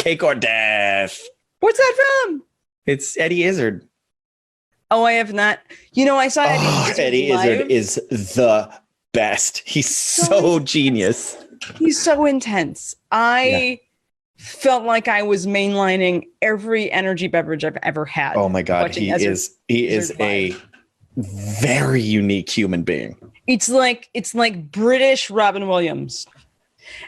Cake or Death. What's that from? It's Eddie Izzard. Oh, I have not. You know, I saw Eddie Izzard is the best. He's so genius. He's so intense. I felt like I was mainlining every energy beverage I've ever had. Oh my God, he is a very unique human being. It's like British Robin Williams.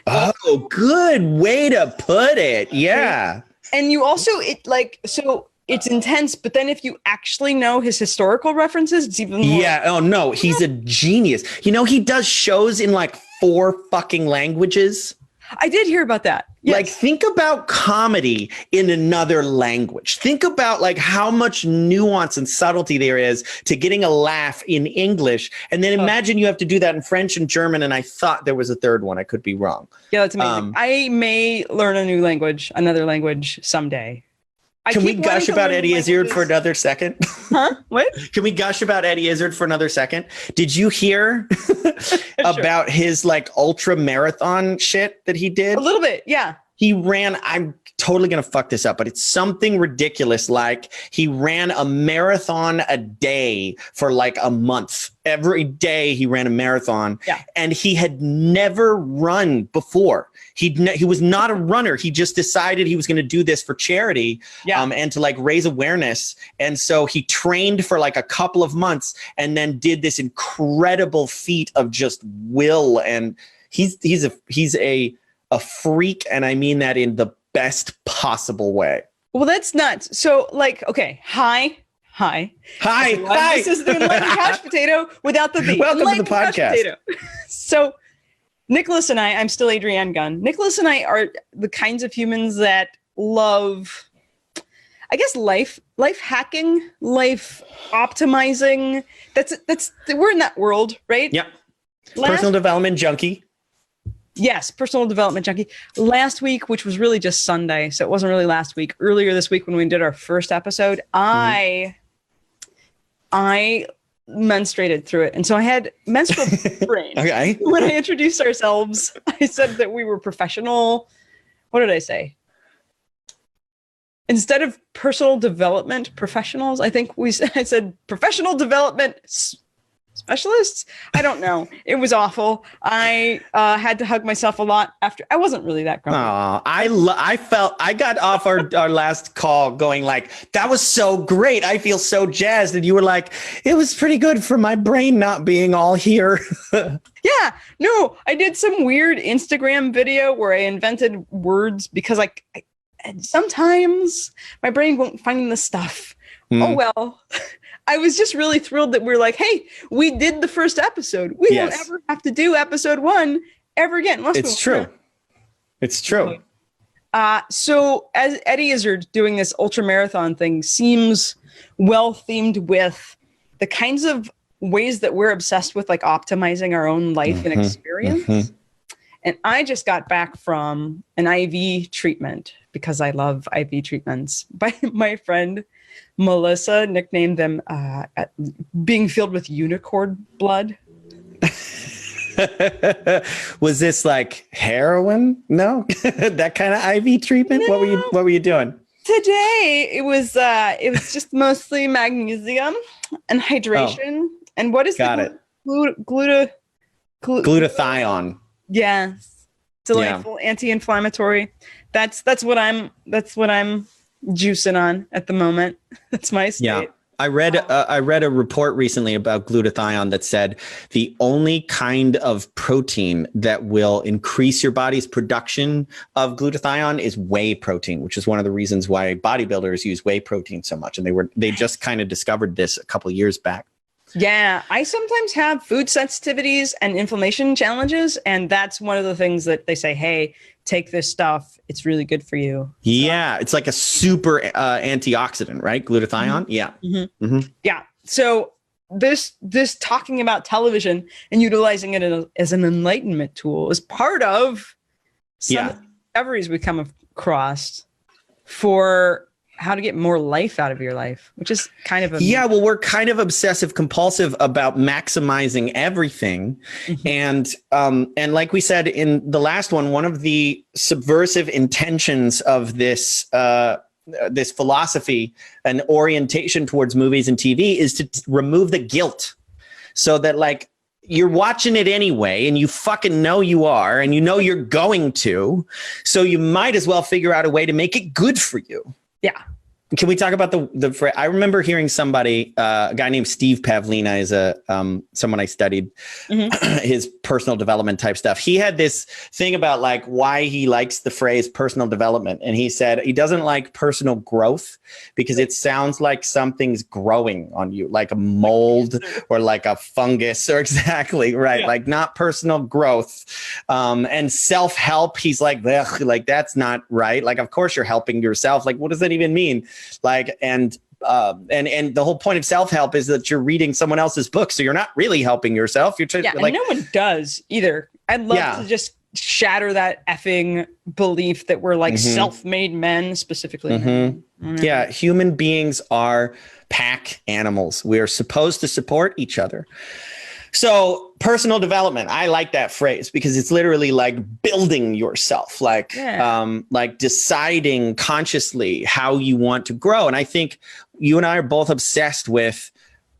Oh, good way to put it. Yeah. And you also it's intense, but then if you actually know his historical references, it's even more. Yeah. Oh no, he's a genius. You know, he does shows in like 4 fucking languages. I did hear about that. Yes. Like, think about comedy in another language. Think about like how much nuance and subtlety there is to getting a laugh in English. And then imagine you have to do that in French and German. And I thought there was a third one. I could be wrong. Yeah, that's amazing. I may learn another language someday. Can we gush about Eddie Izzard for another second? Huh? What? Can we gush about Eddie Izzard for another second? Did you hear about his like ultra marathon shit that he did? A little bit, yeah. He ran, I'm totally going to fuck this up, but it's something ridiculous. Like he ran a marathon a day for like a month. Every day he ran a marathon, and he had never run before. He was not a runner. He just decided he was going to do this for charity, and to like raise awareness. And so he trained for like a couple of months and then did this incredible feat of just will. And he's a freak, and I mean that in the best possible way. Well, that's nuts. So like, okay, hi. This is the Enlightened Couch Potato without the B. Welcome to the podcast. So Nicholas and I'm still Adrianne Gunn. Nicholas and I are the kinds of humans that love, I guess, life hacking, life optimizing. We're in that world, right? Yep. Personal development junkie. Yes, personal development junkie. Last week, which was really just Sunday, so it wasn't really last week. Earlier this week when we did our first episode, I menstruated through it. And so I had menstrual brain. Okay. When I introduced ourselves, I said that we were professional. What did I say? Instead of personal development professionals, I said professional development specialists. I don't know. It was awful. I had to hug myself a lot after. I wasn't really that grumpy. I got off our last call going like, that was so great. I feel so jazzed. And you were like, it was pretty good for my brain not being all here. Yeah. No, I did some weird Instagram video where I invented words because I sometimes my brain won't find the stuff. Oh, well. I was just really thrilled that we're like, hey, we did the first episode. We won't ever have to do episode 1 ever again. It's true. It's true. So as Eddie Izzard doing this ultra marathon thing seems well themed with the kinds of ways that we're obsessed with, like optimizing our own life and experience. And I just got back from an IV treatment because I love IV treatments by my friend Melissa, nicknamed them being filled with unicorn blood. Was this like heroin? No, that kind of IV treatment. No. What were you doing today? It was just mostly magnesium and hydration. Oh. And what is glutathione? Yes, delightful anti-inflammatory. That's what I'm juicing on at the moment. That's my state. Yeah. I read a report recently about glutathione that said the only kind of protein that will increase your body's production of glutathione is whey protein, which is one of the reasons why bodybuilders use whey protein so much. And they just kind of discovered this a couple of years back. Yeah, I sometimes have food sensitivities and inflammation challenges, and that's one of the things that they say, hey, take this stuff. It's really good for you. Yeah, it's like a super antioxidant, right? Glutathione? Yeah. Yeah. So this talking about television and utilizing it as an enlightenment tool is part of some of the discoveries we come across for how to get more life out of your life, which is kind of well, we're kind of obsessive compulsive about maximizing everything. And like we said in the last one of the subversive intentions of this this philosophy and orientation towards movies and TV is to remove the guilt, so that like you're watching it anyway and you fucking know you are, and you know you're going to, so you might as well figure out a way to make it good for you. Yeah. Can we talk about the I remember hearing somebody, a guy named Steve Pavlina is someone I studied his personal development type stuff. He had this thing about like why he likes the phrase personal development. And he said he doesn't like personal growth because it sounds like something's growing on you, like a mold or like a fungus, or exactly right. Yeah. Like not personal growth. And self-help, he's like that's not right. Like, of course you're helping yourself. Like, what does that even mean? Like, and the whole point of self-help is that you're reading someone else's book, so you're not really helping yourself. You're and no one does either. I'd love to just shatter that effing belief that we're like self-made men, specifically. Men. Yeah, human beings are pack animals. We are supposed to support each other. So personal development, I like that phrase because it's literally like building yourself, like deciding consciously how you want to grow. And I think you and I are both obsessed with,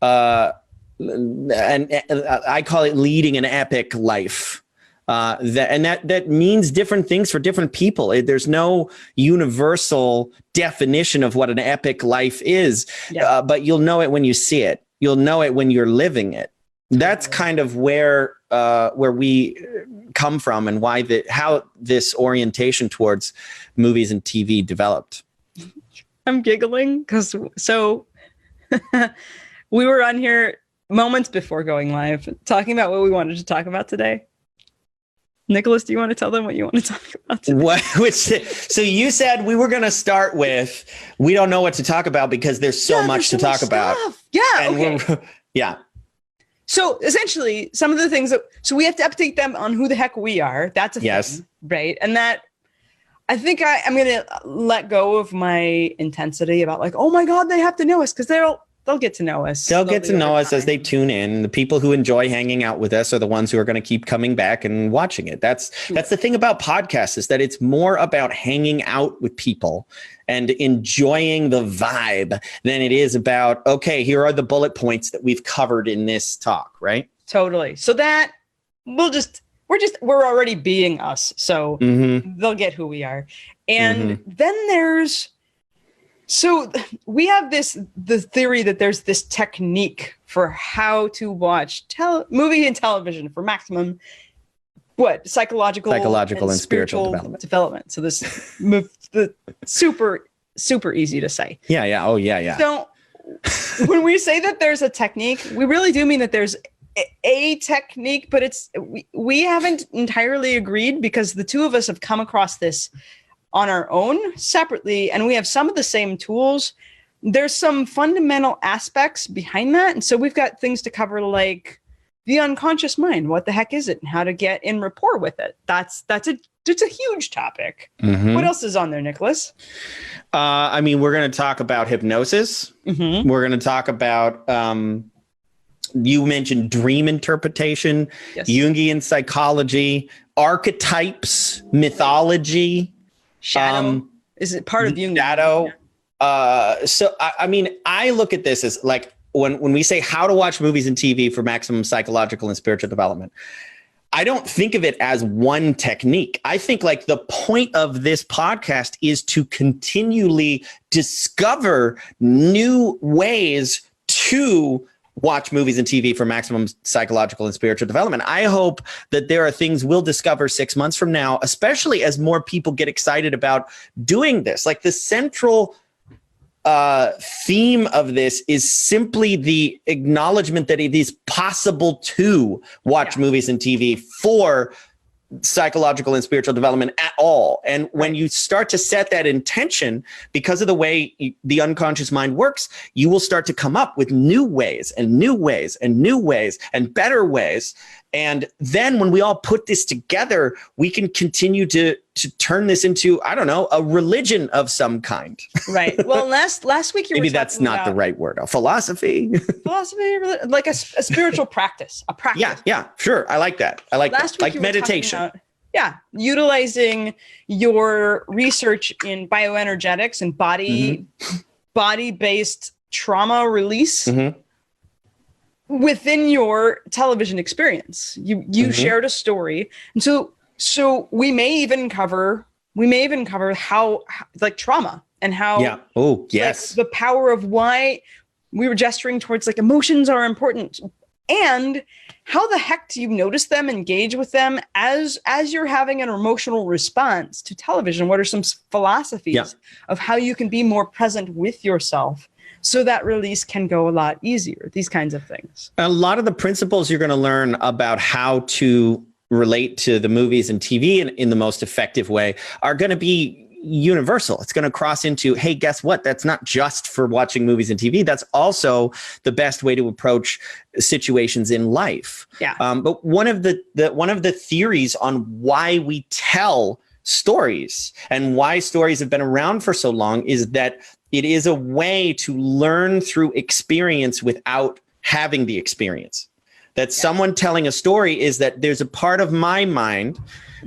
and I call it leading an epic life. That means different things for different people. There's no universal definition of what an epic life is, but you'll know it when you see it. You'll know it when you're living it. That's kind of where we come from, and how this orientation towards movies and TV developed. I'm giggling because we were on here moments before going live talking about what we wanted to talk about today. Nicholas, do you want to tell them what you want to talk about today? So you said we were going to start with, we don't know what to talk about because there's so much to talk about. Yeah. And okay. So essentially, some of the things so we have to update them on who the heck we are. That's a thing, right? And that I think I'm going to let go of my intensity about like, oh my God, they have to know us, because they'll get to know us. They'll get to know us as they tune in. The people who enjoy hanging out with us are the ones who are going to keep coming back and watching it. That's the thing about podcasts, is that it's more about hanging out with people and enjoying the vibe than it is about, okay, here are the bullet points that we've covered in this talk, right? Totally. So that we're already being us. So they'll get who we are. And then so we have the theory that there's this technique for how to watch movie and television for maximum psychological and spiritual development. So this the super easy to say. Yeah. Oh yeah. So when we say that there's a technique, we really do mean that there's a technique, but we haven't entirely agreed, because the two of us have come across this on our own separately, and we have some of the same tools. There's some fundamental aspects behind that, and so we've got things to cover, like the unconscious mind. What the heck is it, and how to get in rapport with it? It's a huge topic. What else is on there, Nicholas? I mean, we're going to talk about hypnosis. We're going to talk about you mentioned dream interpretation, Jungian psychology, archetypes, mythology. Shadow. Is it part of Jung? Shadow. So I mean, I look at this as like when we say how to watch movies and TV for maximum psychological and spiritual development, I don't think of it as one technique. I think like the point of this podcast is to continually discover new ways to watch movies and TV for maximum psychological and spiritual development. I hope that there are things we'll discover 6 months from now, especially as more people get excited about doing this. Like the central theme of this is simply the acknowledgement that it is possible to watch movies and TV for psychological and spiritual development at all. And when you start to set that intention, because of the way the unconscious mind works, you will start to come up with new ways and new ways and new ways and better ways. And then when we all put this together, we can continue to turn this into, I don't know, a religion of some kind. Right. Well, last week maybe that's not the right word. A philosophy. Like a spiritual practice. A practice. Yeah, sure. I like that. I like last that. Week like meditation. Utilizing your research in bioenergetics and body-based trauma release within your television experience. You shared a story, and so we may even cover how like trauma and how like, the power of why we were gesturing towards like emotions are important, and how the heck do you notice them, engage with them as you're having an emotional response to television? What are some philosophies of how you can be more present with yourself so that release can go a lot easier? These kinds of things. A lot of the principles you're going to learn about how to relate to the movies and TV in the most effective way are going to be universal. It's going to cross into, hey, guess what? That's not just for watching movies and TV. That's also the best way to approach situations in life. Yeah. But one of the theories on why we tell stories and why stories have been around for so long is that it is a way to learn through experience without having the experience. That someone telling a story is that there's a part of my mind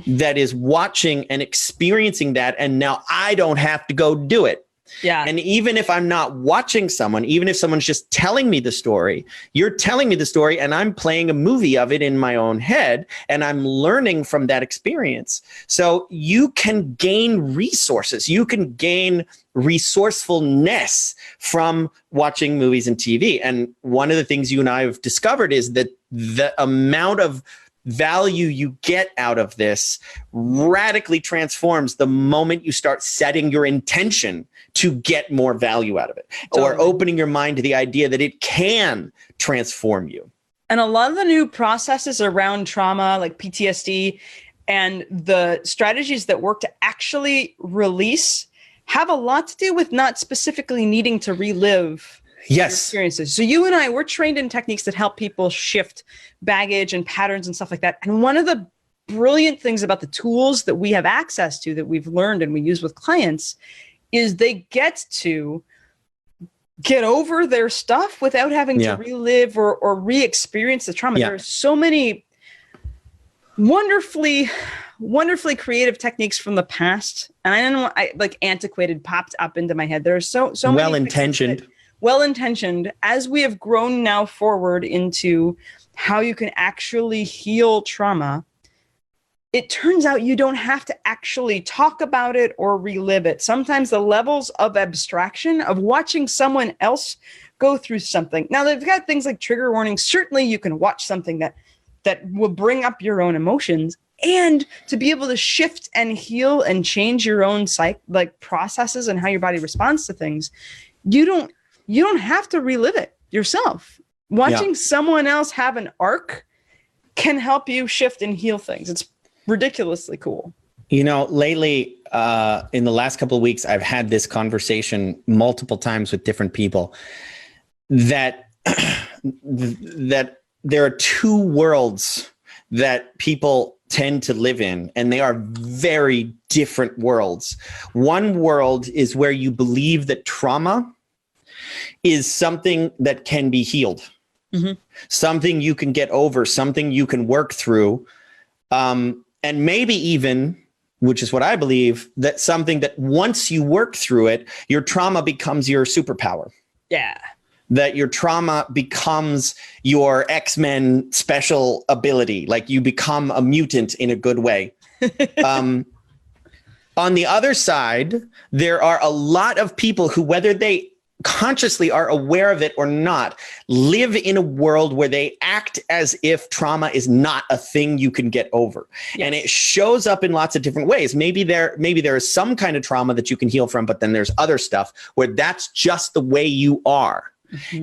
that is watching and experiencing that, and now I don't have to go do it. Yeah. And even if I'm not watching someone, even if someone's just telling me the story, you're telling me the story and I'm playing a movie of it in my own head, and I'm learning from that experience. So you can gain resources. You can gain resourcefulness from watching movies and TV. And one of the things you and I have discovered is that the amount of value you get out of this radically transforms the moment you start setting your intention to get more value out of it, or opening your mind to the idea that it can transform you. And a lot of the new processes around trauma, like PTSD, and the strategies that work to actually release have a lot to do with not specifically needing to relive experiences. So you and I, we're trained in techniques that help people shift baggage and patterns and stuff like that. And one of the brilliant things about the tools that we have access to, that we've learned and we use with clients, is they get to get over their stuff without having to relive or re-experience the trauma. There are so many wonderfully creative techniques from the past. And I don't know, like antiquated popped up into my head. There are so many well-intentioned, as we have grown now forward into how you can actually heal trauma. It turns out you don't have to actually talk about it or relive it. Sometimes the levels of abstraction of watching someone else go through something. Now they've got things like trigger warnings. Certainly you can watch something that will bring up your own emotions, and to be able to shift and heal and change your own processes and how your body responds to things. You don't have to relive it yourself. Watching someone else have an arc can help you shift and heal things. It's ridiculously cool. You know, lately, in the last couple of weeks, I've had this conversation multiple times with different people that that there are two worlds that people tend to live in, and they are very different worlds. One world is where you believe that trauma is something that can be healed, something you can get over, something you can work through, and maybe even, which is what I believe, that something that once you work through it, your trauma becomes your superpower. Yeah. That your trauma becomes your X-Men special ability, like you become a mutant in a good way. On the other side, there are a lot of people who, whether they consciously are aware of it or not, live in a world where they act as if trauma is not a thing you can get over. Yes. And it shows up in lots of different ways. Maybe there is some kind of trauma that you can heal from, but then there's other stuff where that's just the way you are.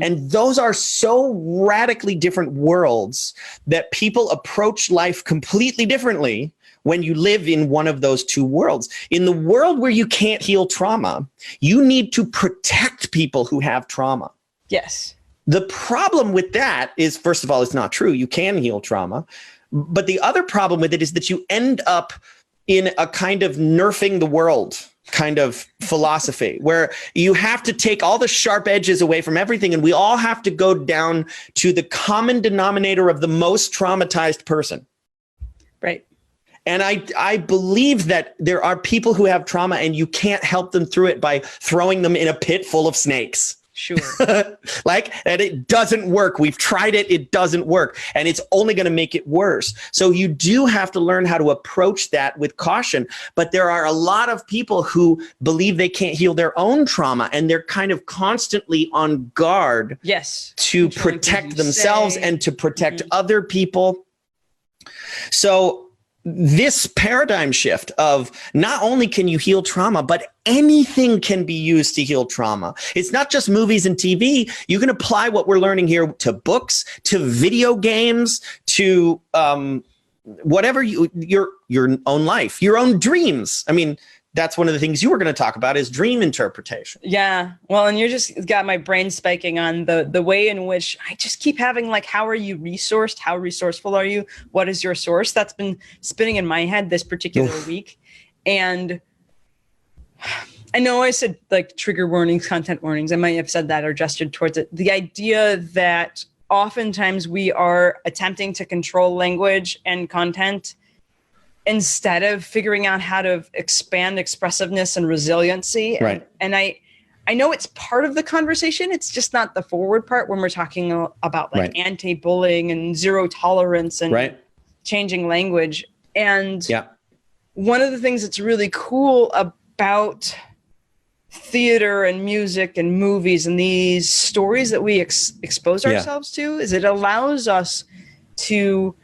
And those are so radically different worlds that people approach life completely differently when you live in one of those two worlds. In the world where you can't heal trauma, you need to protect people who have trauma. Yes. The problem with that is, first of all, it's not true. You can heal trauma. But the other problem with it is that you end up in a kind of nerfing the world kind of philosophy where you have to take all the sharp edges away from everything. And we all have to go down to the common denominator of the most traumatized person. Right. And I believe that there are people who have trauma and you can't help them through it by throwing them in a pit full of snakes. Sure. Like, and it doesn't work. We've tried it. It doesn't work. And it's only going to make it worse. So you do have to learn how to approach that with caution. But there are a lot of people who believe they can't heal their own trauma. And they're kind of constantly on guard. Yes. To protect themselves and to protect other people. So this paradigm shift of not only can you heal trauma, but anything can be used to heal trauma. It's not just movies and TV. You can apply what we're learning here to books, to video games, to whatever your own life, your own dreams. I mean, that's one of the things you were going to talk about is dream interpretation. Yeah. Well, and you just got my brain spiking on the way in which I just keep having like, how are you resourced? How resourceful are you? What is your source? That's been spinning in my head this particular week. And I know I said like trigger warnings, content warnings. I might have said that or gestured towards it. The idea that oftentimes we are attempting to control language and content instead of figuring out how to expand expressiveness and resiliency. Right. And I know it's part of the conversation. It's just not the forward part when we're talking about like anti-bullying and zero tolerance and changing language. And one of the things that's really cool about theater and music and movies and these stories that we expose ourselves to is it allows us to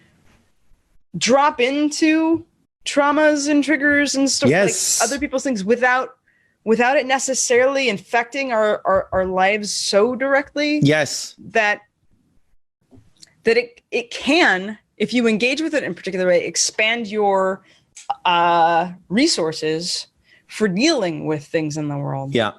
drop into traumas and triggers and stuff like other people's things without it necessarily infecting our lives so directly. Yes. That it can, if you engage with it in a particular way, expand your resources for dealing with things in the world. Yeah.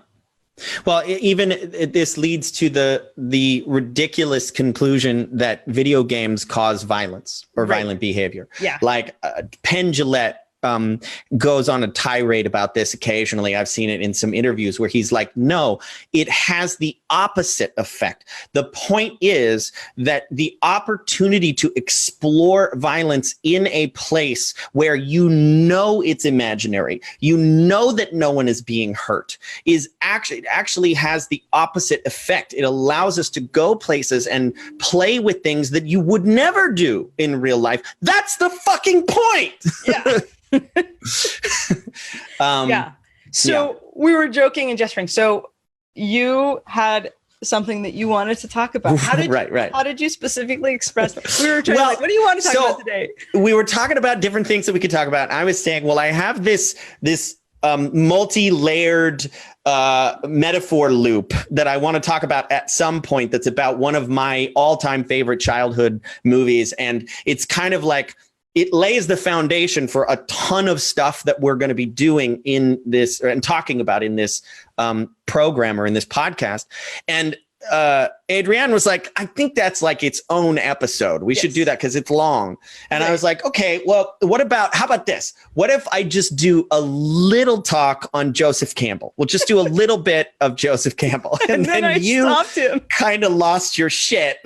Well, this leads to the ridiculous conclusion that video games cause violence or violent behavior. Yeah. Like Penn Jillette goes on a tirade about this occasionally. I've seen it in some interviews where he's like, no, it has the opposite effect. The point is that the opportunity to explore violence in a place where you know it's imaginary, you know that no one is being hurt, is actually has the opposite effect. It allows us to go places and play with things that you would never do in real life. That's the fucking point. Yeah. So we were joking and gesturing. So you had something that you wanted to talk about. How did How did you specifically express? We were trying what do you want to talk about today? We were talking about different things that we could talk about. I was saying, well, I have this multi-layered metaphor loop that I want to talk about at some point. That's about one of my all-time favorite childhood movies, and it's kind of like it lays the foundation for a ton of stuff that we're going to be doing in this and talking about in this program or in this podcast. And Adrianne was like, I think that's like its own episode. We should do that because it's long. And I was like, okay, well, how about this? What if I just do a little talk on Joseph Campbell? We'll just do a little bit of Joseph Campbell. And then you kind of lost your shit.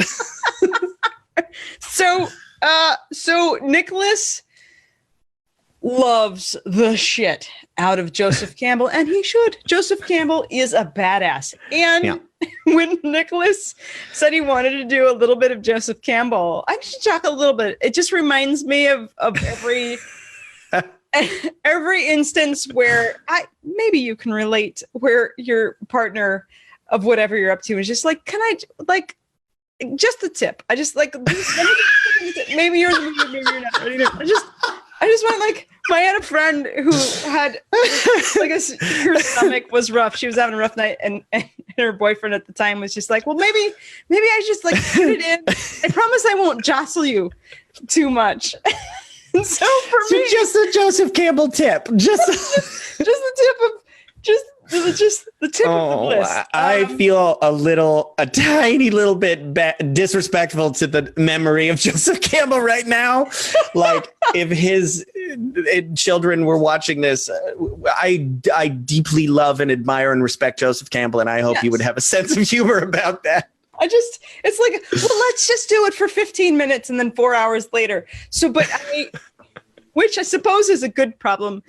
So Nicholas loves the shit out of Joseph Campbell, and he should. Joseph Campbell is a badass. And when Nicholas said he wanted to do a little bit of Joseph Campbell, I should talk a little bit. It just reminds me of every instance where maybe you can relate, where your partner of whatever you're up to is just like, can I like just the tip? I just like maybe you're not ready to. I just went like, I had a friend who had like her stomach was rough. She was having a rough night, and her boyfriend at the time was just like, well, maybe I just like put it in. I promise I won't jostle you too much. And so for me, just a Joseph Campbell tip, just the tip of just It was just the tip of the list. I feel a tiny little bit disrespectful to the memory of Joseph Campbell right now. Like if his children were watching this, I deeply love and admire and respect Joseph Campbell, and I hope he would have a sense of humor about that. It's like, well, let's just do it for 15 minutes and then 4 hours later. So, which I suppose is a good problem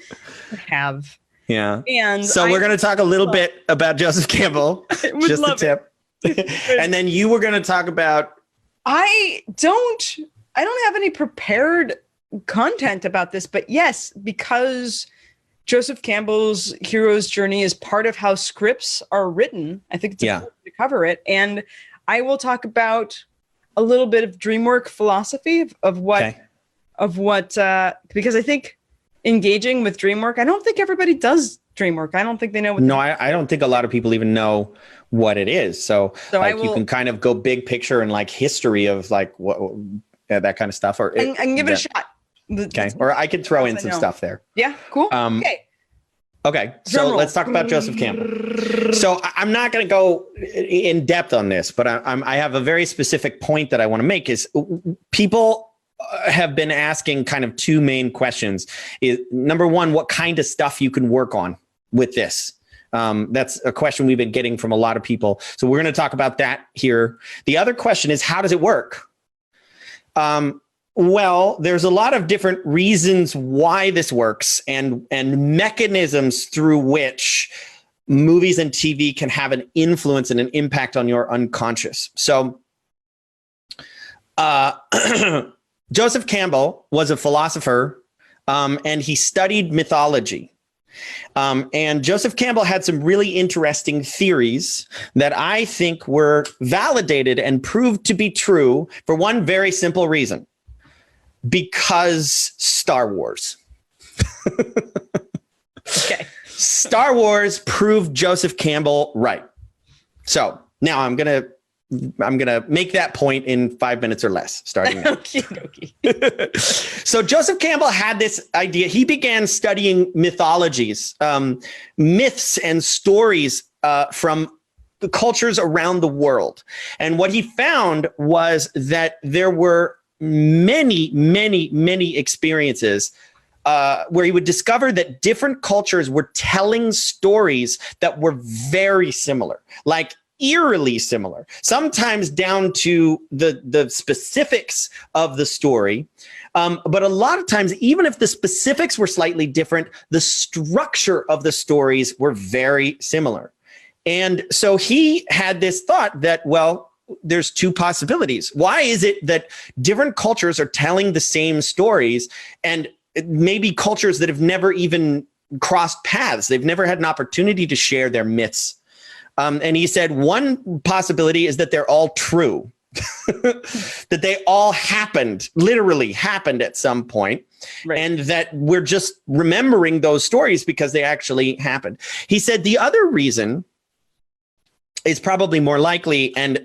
to have. Yeah. And so we're going to talk a little bit about Joseph Campbell, just a tip. And then you were going to talk about. I don't have any prepared content about this, but yes, because Joseph Campbell's hero's journey is part of how scripts are written. I think it's important to cover it. And I will talk about a little bit of DreamWork philosophy of what, because I think engaging with DreamWork, I don't think everybody does DreamWork. I don't think they know what. No, I don't think a lot of people even know what it is. So like you can kind of go big picture and like history of like what that kind of stuff, or I can give it a shot. Okay, or I could throw in some stuff there. Yeah, cool. Okay, so let's talk about Joseph Campbell. So I'm not going to go in depth on this, but I have a very specific point that I want to make. Is people have been asking kind of two main questions. Is number one, what kind of stuff you can work on with this? That's a question we've been getting from a lot of people. So we're going to talk about that here. The other question is, how does it work? Well, there's a lot of different reasons why this works and mechanisms through which movies and TV can have an influence and an impact on your unconscious. So Joseph Campbell was a philosopher, and he studied mythology. And Joseph Campbell had some really interesting theories that I think were validated and proved to be true for one very simple reason. Because Star Wars. Okay. Star Wars proved Joseph Campbell right. So now I'm gonna make that point in 5 minutes or less, starting now. Okay. So Joseph Campbell had this idea. He began studying mythologies, myths and stories from the cultures around the world. And what he found was that there were many experiences where he would discover that different cultures were telling stories that were very similar, like eerily similar, sometimes down to the specifics of the story. But a lot of times, even if the specifics were slightly different, the structure of the stories were very similar. And so he had this thought that, well, there's two possibilities. Why is it that different cultures are telling the same stories, and maybe cultures that have never even crossed paths? They've never had an opportunity to share their myths. And he said one possibility is that they're all true, that they all literally happened at some point, right, and that we're just remembering those stories because they actually happened. He said the other reason is probably more likely and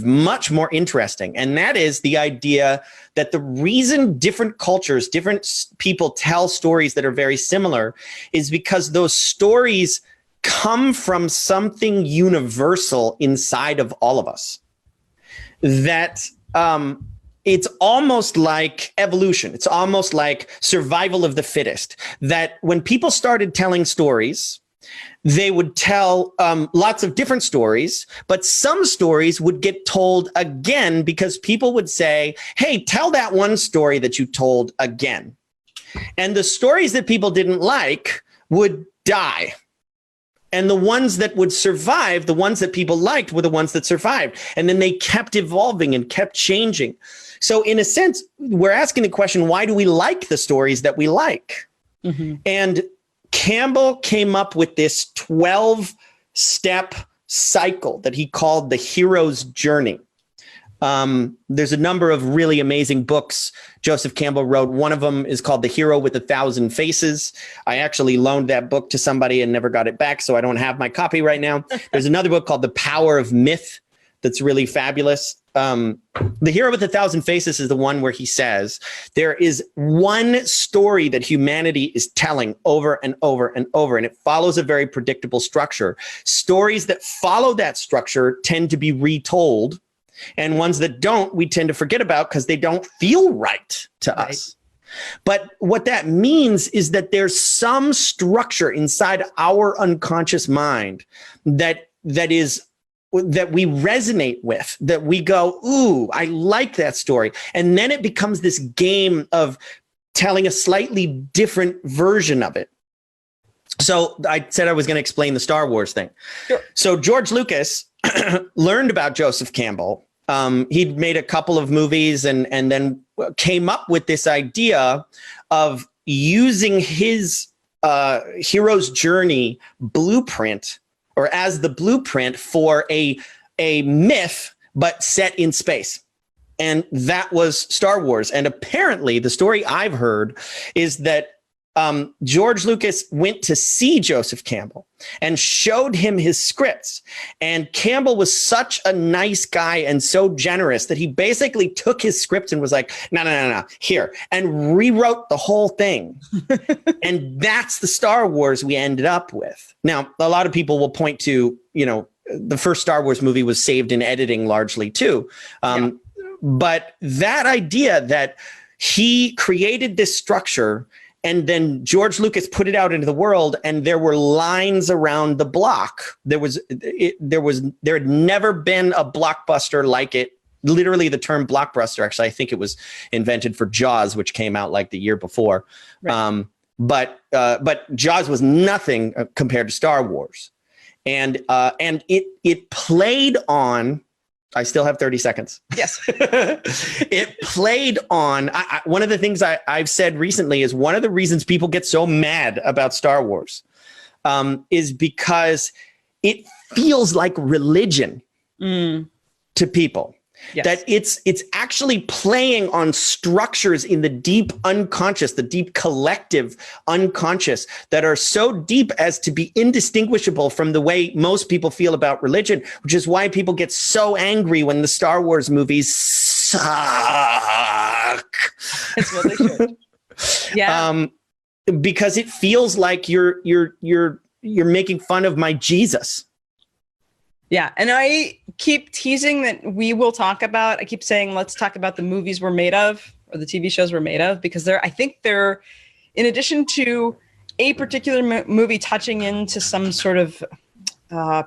much more interesting. And that is the idea that the reason different cultures, different people tell stories that are very similar is because those stories come from something universal inside of all of us. That it's almost like evolution. It's almost like survival of the fittest. That when people started telling stories, they would tell lots of different stories, but some stories would get told again because people would say, hey, tell that one story that you told again. And the stories that people didn't like would die. And the ones that would survive, the ones that people liked, were the ones that survived. And then they kept evolving and kept changing. So in a sense, we're asking the question, why do we like the stories that we like? Mm-hmm. And Campbell came up with this 12-step cycle that he called the hero's journey. There's a number of really amazing books Joseph Campbell wrote. One of them is called The Hero with 1,000 Faces. I actually loaned that book to somebody and never got it back, so I don't have my copy right now. There's another book called The Power of Myth that's really fabulous. The Hero with a Thousand Faces is the one where he says there is one story that humanity is telling over and over and over, and it follows a very predictable structure. Stories that follow that structure tend to be retold, and ones that don't, we tend to forget about because they don't feel right to us. But what that means is that there's some structure inside our unconscious mind that we resonate with, that we go, ooh, I like that story. And then it becomes this game of telling a slightly different version of it. So I said I was going to explain the Star Wars thing. Sure. So George Lucas learned about Joseph Campbell. He'd made a couple of movies and then came up with this idea of using his hero's journey blueprint, or as the blueprint for a myth, but set in space. And that was Star Wars. And apparently the story I've heard is that George Lucas went to see Joseph Campbell and showed him his scripts. And Campbell was such a nice guy and so generous that he basically took his scripts and was like, no, here, and rewrote the whole thing. And that's the Star Wars we ended up with. Now, a lot of people will point to, the first Star Wars movie was saved in editing largely too. But that idea that he created this structure and then George Lucas put it out into the world, and there were lines around the block. There had never been a blockbuster like it. Literally, the term blockbuster. Actually, I think it was invented for Jaws, which came out like the year before. Right. But Jaws was nothing compared to Star Wars, and it played on. I still have 30 seconds. Yes. It played on, one of the things I've said recently is one of the reasons people get so mad about Star Wars is because it feels like religion to people. Yes. That it's actually playing on structures in the deep unconscious, the deep collective unconscious that are so deep as to be indistinguishable from the way most people feel about religion, which is why people get so angry when the Star Wars movies suck. That's what they should. Yeah. Because it feels like you're making fun of my Jesus. Yeah. And I keep teasing that I keep saying, let's talk about the movies we're made of, or the TV shows we're made of, because I think they're, in addition to a particular movie touching into some sort of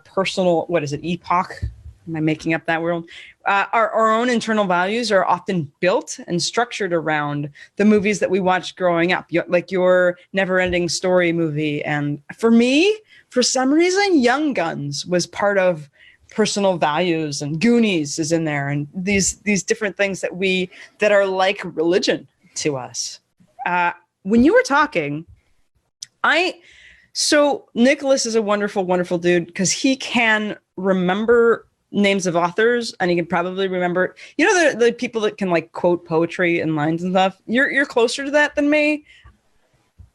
personal, epoch? Am I making up that word? Our own internal values are often built and structured around the movies that we watched growing up, like your Never Ending Story movie. And for me, for some reason, Young Guns was part of personal values, and Goonies is in there, and these different things that are like religion to us. When you were talking, so Nicholas is a wonderful, wonderful dude because he can remember names of authors, and he can probably remember, the people that can like quote poetry and lines and stuff. You're closer to that than me.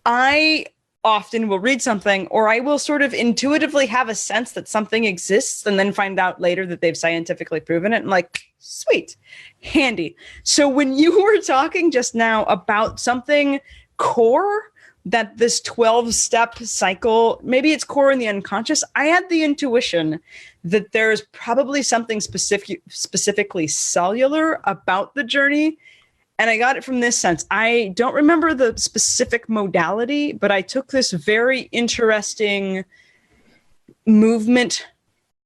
I often will read something, or I will sort of intuitively have a sense that something exists and then find out later that they've scientifically proven it. And like, sweet, handy. So when you were talking just now about something core, that this 12-step cycle, maybe it's core in the unconscious, I had the intuition that there's probably something specifically cellular about the journey. And I got it from this sense. I don't remember the specific modality, but I took this very interesting movement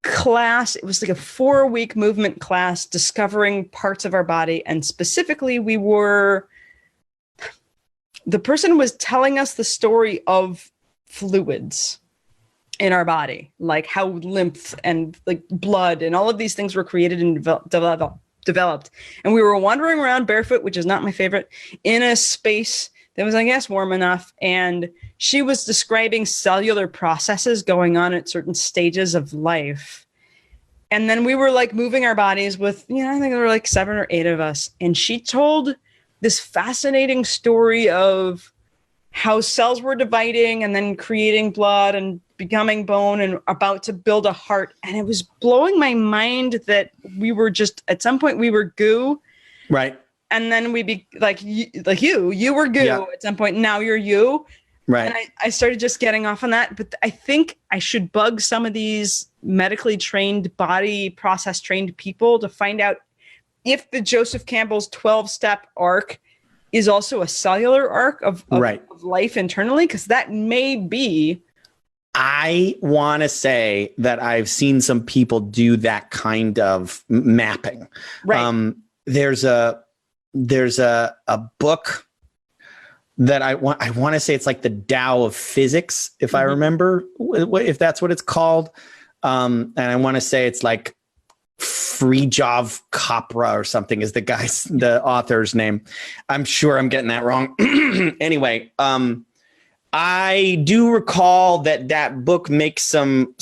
class. It was like a 4-week movement class discovering parts of our body. And specifically, the person was telling us the story of fluids in our body, like how lymph and like blood and all of these things were created and developed. And we were wandering around barefoot, which is not my favorite, in a space that was, I guess, warm enough. And she was describing cellular processes going on at certain stages of life. And then we were like moving our bodies with, I think there were like 7 or 8 of us. And she told this fascinating story of how cells were dividing and then creating blood and becoming bone and about to build a heart. And it was blowing my mind that we were just, at some point we were goo. Right. And then we be like you were goo at some point. Now you're you. Right. And I started just getting off on that. But I think I should bug some of these medically trained, body process trained people to find out if the Joseph Campbell's 12-step arc is also a cellular arc of life internally, because that may be. I want to say that I've seen some people do that kind of mapping. Right. There's a book that I want to say it's like the Tao of Physics, if I remember, if that's what it's called. And I want to say it's like Frijov Kapra or something is the author's name. I'm sure I'm getting that wrong. Anyway, I do recall that book makes some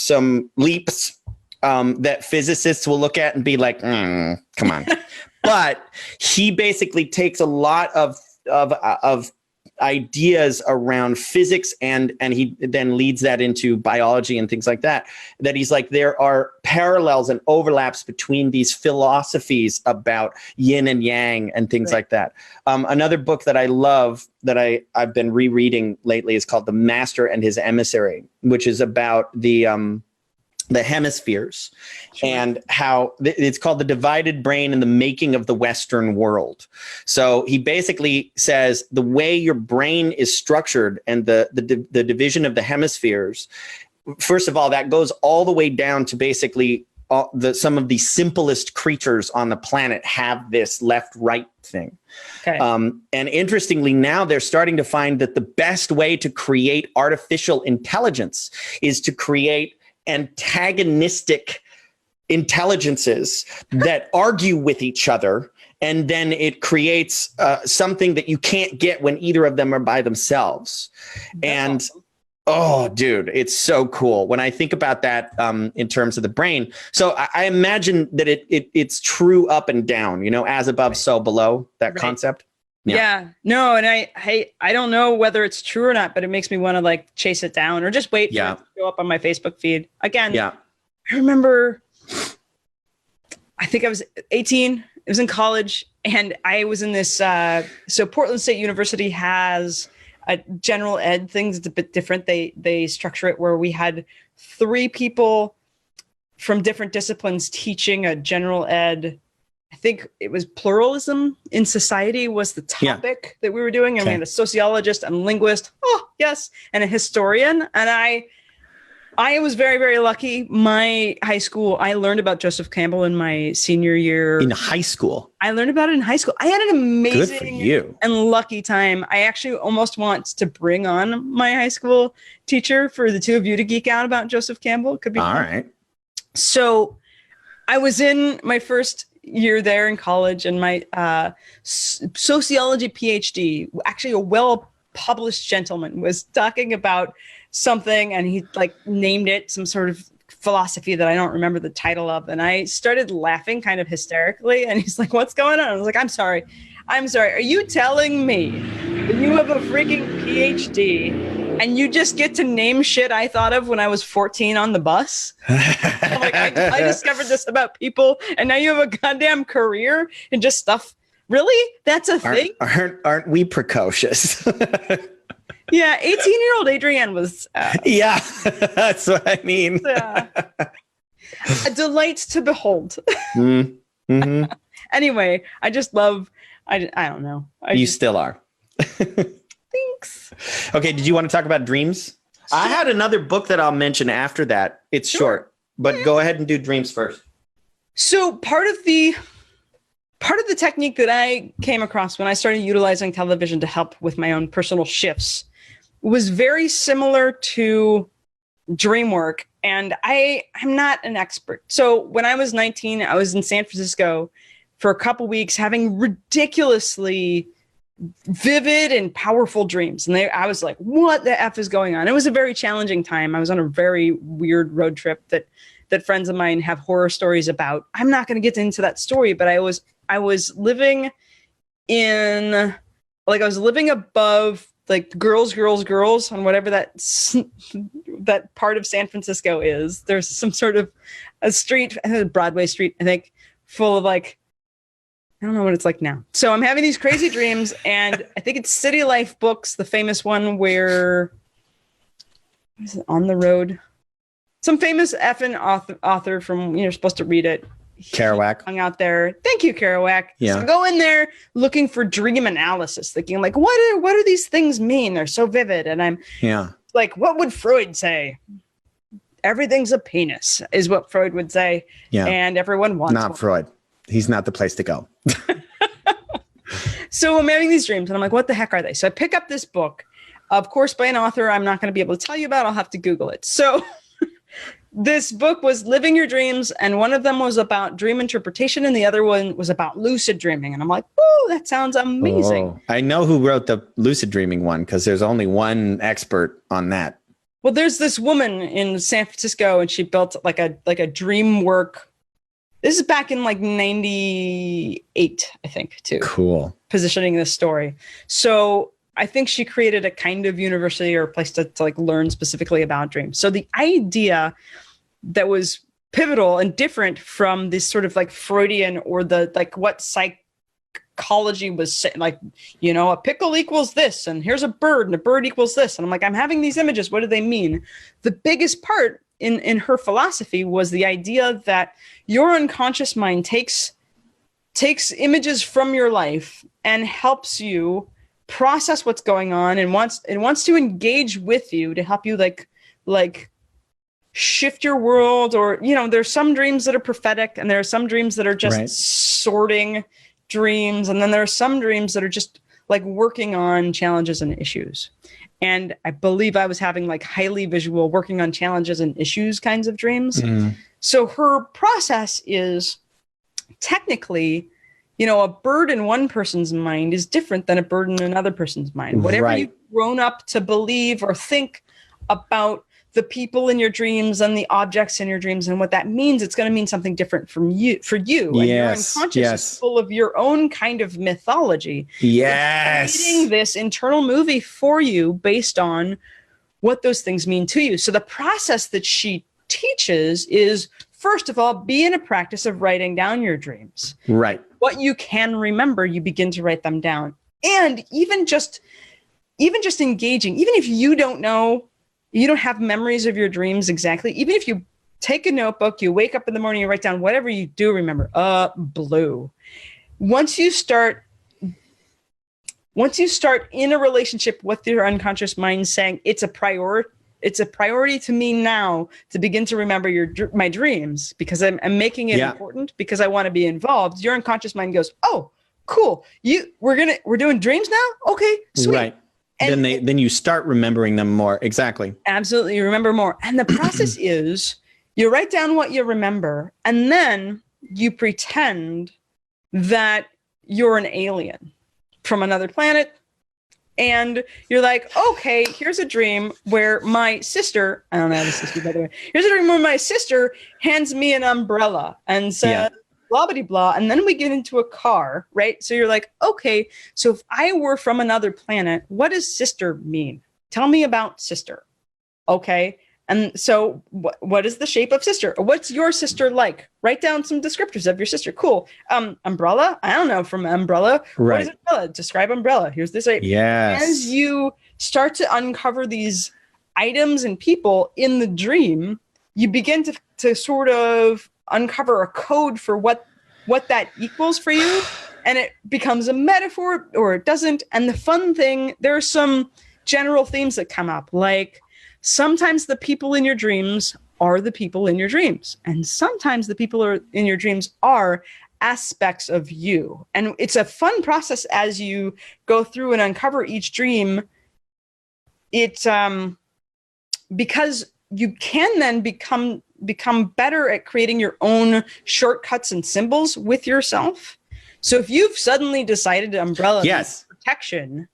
leaps that physicists will look at and be like, come on. But he basically takes a lot of ideas around physics and he then leads that into biology and things like that he's like, there are parallels and overlaps between these philosophies about yin and yang and things like that. Another book that I love that I've been rereading lately is called The Master and His Emissary, which is about the hemispheres and how it's called The Divided Brain and the Making of the Western World. So he basically says the way your brain is structured and the division of the hemispheres, first of all, that goes all the way down to basically some of the simplest creatures on the planet have this left-right thing. Okay. And interestingly, now they're starting to find that the best way to create artificial intelligence is to create antagonistic intelligences that argue with each other, and then it creates something that you can't get when either of them are by themselves. That's awesome. Oh, dude, it's so cool when I think about that in terms of the brain. So I imagine that it's true up and down, as above, so below, that concept. Yeah. No, and I don't know whether it's true or not, but it makes me want to like chase it down or just wait for it to show up on my Facebook feed. Again, I remember, I think I was 18. It was in college, and I was in this. So Portland State University has a general ed things. It's a bit different. They structure it where we had 3 people from different disciplines teaching a general ed. I think it was pluralism in society was the topic that we were doing. And we had a sociologist and a linguist. Oh, yes. And a historian. And I was very, very lucky. My high school, I learned about Joseph Campbell in my senior year. In high school? I learned about it in high school. I had an amazing and lucky time. I actually almost want to bring on my high school teacher for the 2 of you to geek out about Joseph Campbell. It could be all fun. right. So I was in my first year there in college, and my sociology PhD, actually a well-published gentleman, was talking about something, and he like named it some sort of philosophy that I don't remember the title of, and I started laughing kind of hysterically, and he's like, "What's going on?" I was like, I'm sorry. Are you telling me that you have a freaking PhD and you just get to name shit I thought of when I was 14 on the bus? I'm like, I discovered this about people, and now you have a goddamn career and just stuff. Really? That's a thing? Aren't we precocious? Yeah, 18-year-old Adrianne was. Yeah, that's what I mean. A delight to behold. Mm-hmm. Anyway, I just love. I don't know. You still are. Thanks. Okay, did you want to talk about dreams? Sure. I had another book that I'll mention after that. It's short, but go ahead and do dreams first. So part of the technique that I came across when I started utilizing television to help with my own personal shifts was very similar to dream work. And I'm not an expert. So when I was 19, I was in San Francisco for a couple weeks having ridiculously vivid and powerful dreams. And I was like, what the F is going on? It was a very challenging time. I was on a very weird road trip that friends of mine have horror stories about. I'm not going to get into that story, but I was living above like girls on whatever that part of San Francisco is. There's some sort of a street, I think it's Broadway Street, I think, full of like, I don't know what it's like now. So I'm having these crazy dreams, and I think it's City Life Books, the famous one where, what is it, On the Road? Some famous effing author from, you're supposed to read it. Kerouac. Hung out there. Thank you, Kerouac. Yeah. So I go in there looking for dream analysis, thinking like, what do these things mean? They're so vivid. And I'm like, what would Freud say? Everything's a penis is what Freud would say. Yeah. And everyone wants Not one. Freud. He's not the place to go. So I'm having these dreams and I'm like, what the heck are they? So I pick up this book, of course, by an author I'm not going to be able to tell you about. I'll have to Google it. So this book was Living Your Dreams, and one of them was about dream interpretation, and the other one was about lucid dreaming. And I'm like, oh, that sounds amazing. Oh, I know who wrote the lucid dreaming one because there's only one expert on that. Well, there's this woman in San Francisco, and she built like a dream work. This is back in like 98, I think, too. Cool. Positioning this story. So I think she created a kind of university or a place to like learn specifically about dreams. So the idea that was pivotal and different from this sort of like Freudian or the like what psychology was saying, like, you know, a pickle equals this, and here's a bird, and a bird equals this. And I'm like, I'm having these images. What do they mean? The biggest part in her philosophy was the idea that your unconscious mind takes images from your life and helps you process what's going on and wants to engage with you to help you like shift your world. Or, you know, there's some dreams that are prophetic, and there are some dreams that are just sorting dreams, and then there are some dreams that are just like working on challenges and issues. And I believe I was having like highly visual working on challenges and issues kinds of dreams. So her process is technically, you know, a bird in one person's mind is different than a bird in another person's mind. Whatever you've grown up to believe or think about the people in your dreams and the objects in your dreams and what that means, it's going to mean something different for you. And your unconscious is full of your own kind of mythology. It's creating this internal movie for you based on what those things mean to you. So the process that she teaches is, first of all, be in a practice of writing down your dreams. Right. What you can remember, you begin to write them down. And even just engaging, even if you don't know, you don't have memories of your dreams exactly, even if you take a notebook, you wake up in the morning, you write down whatever you do remember, blue. Once you start in a relationship with your unconscious mind saying it's a priority to me now to begin to remember my dreams because I'm making it important because I want to be involved. Your unconscious mind goes, oh, cool. We're doing dreams now? Okay, sweet. Right. And then you start remembering them more. Exactly. Absolutely. You remember more. And the process is you write down what you remember, and then you pretend that you're an alien from another planet. And you're like, okay, here's a dream where my sister, I don't have a sister, by the way. Here's a dream where my sister hands me an umbrella and says, blah, blah, blah. And then we get into a car, right? So you're like, okay, so if I were from another planet, what does sister mean? Tell me about sister. Okay. And so what is the shape of sister? What's your sister like? Write down some descriptors of your sister. Cool. Umbrella? I don't know from umbrella. Right. What is umbrella? Describe umbrella. Here's this. Yes. As you start to uncover these items and people in the dream, you begin to sort of uncover a code for what that equals for you. And it becomes a metaphor or it doesn't. And the fun thing, there are some general themes that come up, like sometimes the people in your dreams are the people in your dreams. And sometimes the people in your dreams are aspects of you. And it's a fun process as you go through and uncover each dream. It's because you can then become better at creating your own shortcuts and symbols with yourself. So if you've suddenly decided umbrella means protection,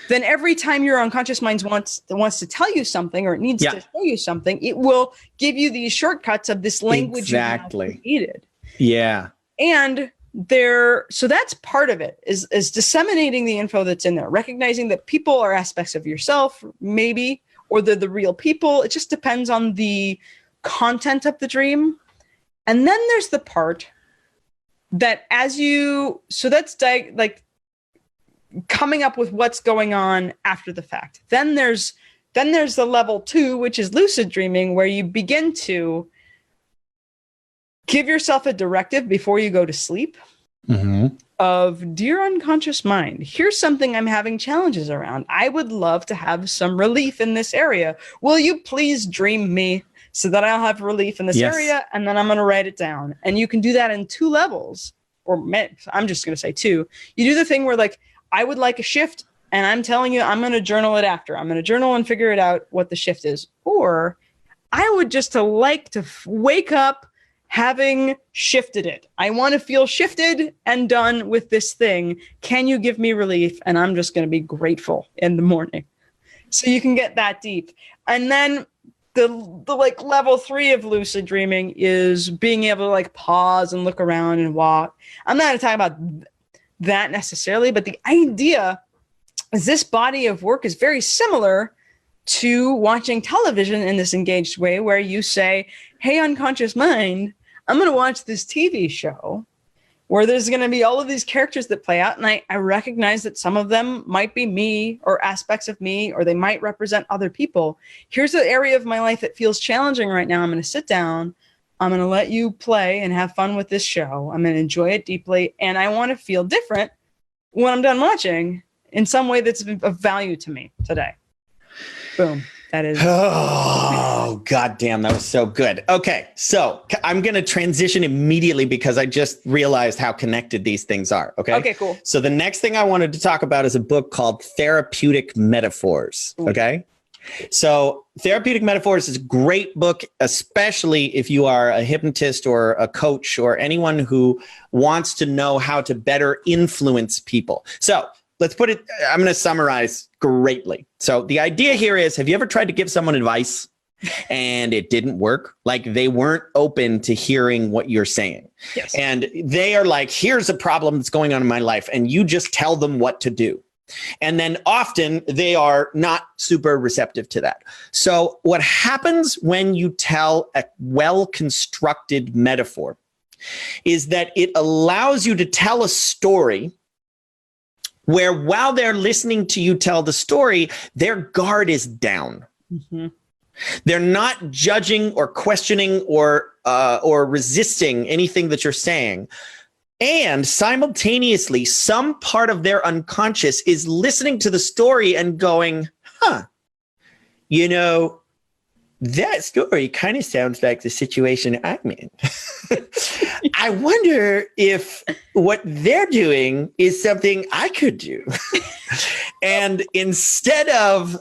then every time your unconscious mind wants to tell you something or it needs to show you something, it will give you these shortcuts of this language you have created. Yeah. And so that's part of it, is disseminating the info that's in there, recognizing that people are aspects of yourself, maybe, or they're the real people. It just depends on the content of the dream. And then there's the part that that's like coming up with what's going on after the fact. Then there's the level 2, which is lucid dreaming, where you begin to give yourself a directive before you go to sleep of, dear unconscious mind, here's something I'm having challenges around. I would love to have some relief in this area. Will you please dream me so that I'll have relief in this area? And then I'm going to write it down. And you can do that in 2 levels, or I'm just going to say 2. You do the thing where, like, I would like a shift, and I'm telling you, I'm going to journal it after. I'm going to journal and figure it out what the shift is. Or I would just like to wake up having shifted it. I want to feel shifted and done with this thing. Can you give me relief? And I'm just going to be grateful in the morning. So you can get that deep. And then the like level 3 of lucid dreaming is being able to like pause and look around and walk. I'm not going to talk about that necessarily, but the idea is this body of work is very similar to watching television in this engaged way, where you say, hey, unconscious mind, I'm going to watch this TV show where there's going to be all of these characters that play out. And I recognize that some of them might be me or aspects of me, or they might represent other people. Here's an area of my life that feels challenging right now. I'm going to sit down. I'm going to let you play and have fun with this show. I'm going to enjoy it deeply. And I want to feel different when I'm done watching in some way that's of value to me today. Boom. That is. Oh, goddamn. That was so good. Okay. So I'm going to transition immediately because I just realized how connected these things are. Okay. Okay, cool. So the next thing I wanted to talk about is a book called Therapeutic Metaphors. Ooh. Okay. So Therapeutic Metaphors is a great book, especially if you are a hypnotist or a coach or anyone who wants to know how to better influence people. So let's put it, I'm going to summarize greatly. So the idea here is, have you ever tried to give someone advice and it didn't work? Like they weren't open to hearing what you're saying. Yes. And they are like, here's a problem that's going on in my life. And you just tell them what to do. And then often they are not super receptive to that. So what happens when you tell a well-constructed metaphor is that it allows you to tell a story where while they're listening to you tell the story, their guard is down. Mm-hmm. They're not judging or questioning or resisting anything that you're saying. And simultaneously, some part of their unconscious is listening to the story and going, you know, that story kind of sounds like the situation I'm in. I wonder if what they're doing is something I could do. And instead of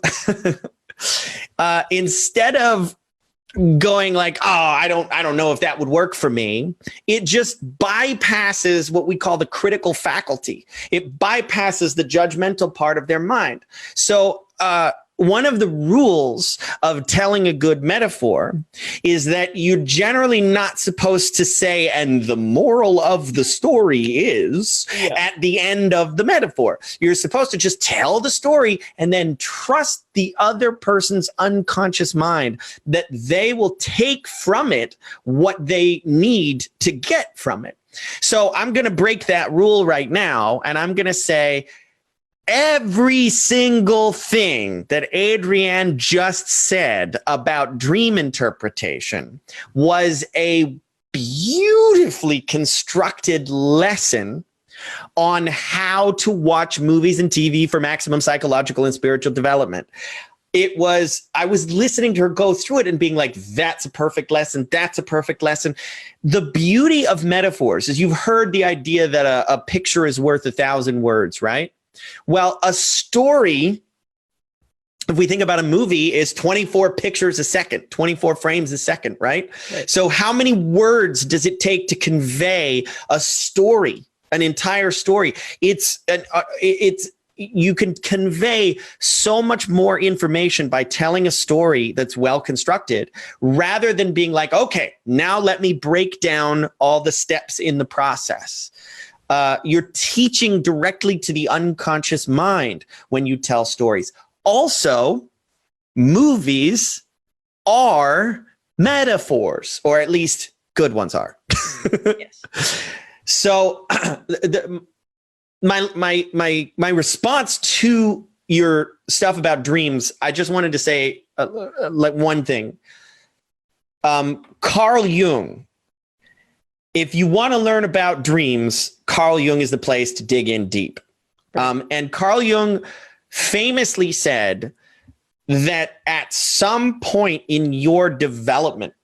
going like, oh, I don't know if that would work for me, it just bypasses what we call the critical faculty. It bypasses the judgmental part of their mind. So one of the rules of telling a good metaphor is that you're generally not supposed to say, and the moral of the story is at the end of the metaphor. You're supposed to just tell the story and then trust the other person's unconscious mind that they will take from it what they need to get from it. So I'm going to break that rule right now, and I'm going to say, every single thing that Adrianne just said about dream interpretation was a beautifully constructed lesson on how to watch movies and TV for maximum psychological and spiritual development. I was listening to her go through it and being like, that's a perfect lesson. That's a perfect lesson. The beauty of metaphors is, you've heard the idea that a picture is worth 1,000 words, right? Well, a story, if we think about a movie, is 24 pictures a second, 24 frames a second, right? So how many words does it take to convey a story, an entire story? It's you can convey so much more information by telling a story that's well constructed rather than being like, okay, now let me break down all the steps in the process. You're teaching directly to the unconscious mind when you tell stories. Also, movies are metaphors, or at least good ones are. Yes. So my response to your stuff about dreams, I just wanted to say like one thing. Carl Jung, if you want to learn about dreams, Carl Jung is the place to dig in deep. And Carl Jung famously said that at some point in your development,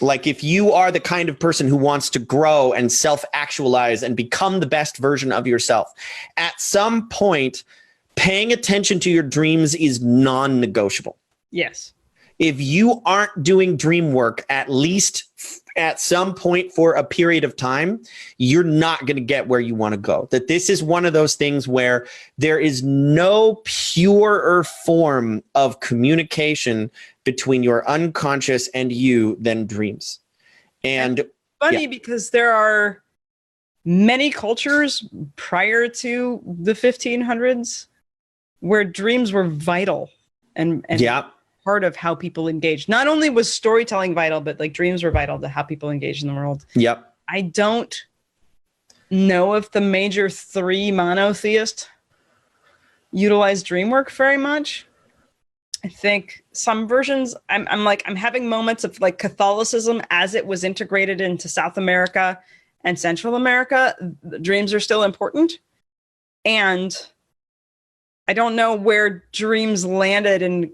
like if you are the kind of person who wants to grow and self-actualize and become the best version of yourself, at some point, paying attention to your dreams is non-negotiable. Yes. If you aren't doing dream work, at least at some point for a period of time, you're not going to get where you want to go. That this is one of those things where there is no purer form of communication between your unconscious and you than dreams. And funny because there are many cultures prior to the 1500s where dreams were vital and part of how people engaged. Not only was storytelling vital, but like dreams were vital to how people engage in the world. Yep. I don't know if the major three monotheists utilize dream work very much. I think some versions, I'm having moments of like Catholicism as it was integrated into South America and Central America. The dreams are still important. And I don't know where dreams landed in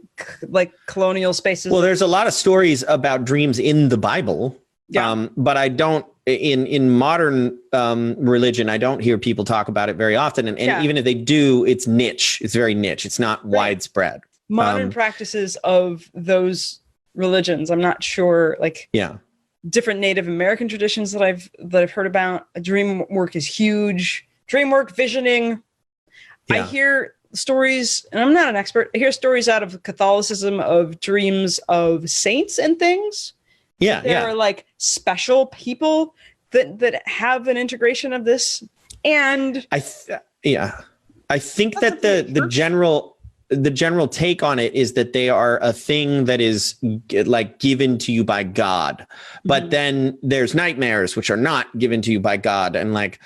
like colonial spaces. Well, there's a lot of stories about dreams in the Bible, but I don't in modern religion. I don't hear people talk about it very often, and even if they do, it's niche. It's very niche. It's not widespread. Modern practices of those religions, I'm not sure. Like different Native American traditions that I've heard about. Dream work is huge. Dream work, visioning. I hear stories, and I'm not an expert. I hear stories out of Catholicism of dreams of saints and things. There are like special people that have an integration of this. And I think that the general take on it is that they are a thing that is like given to you by God. But then there's nightmares, which are not given to you by God. And like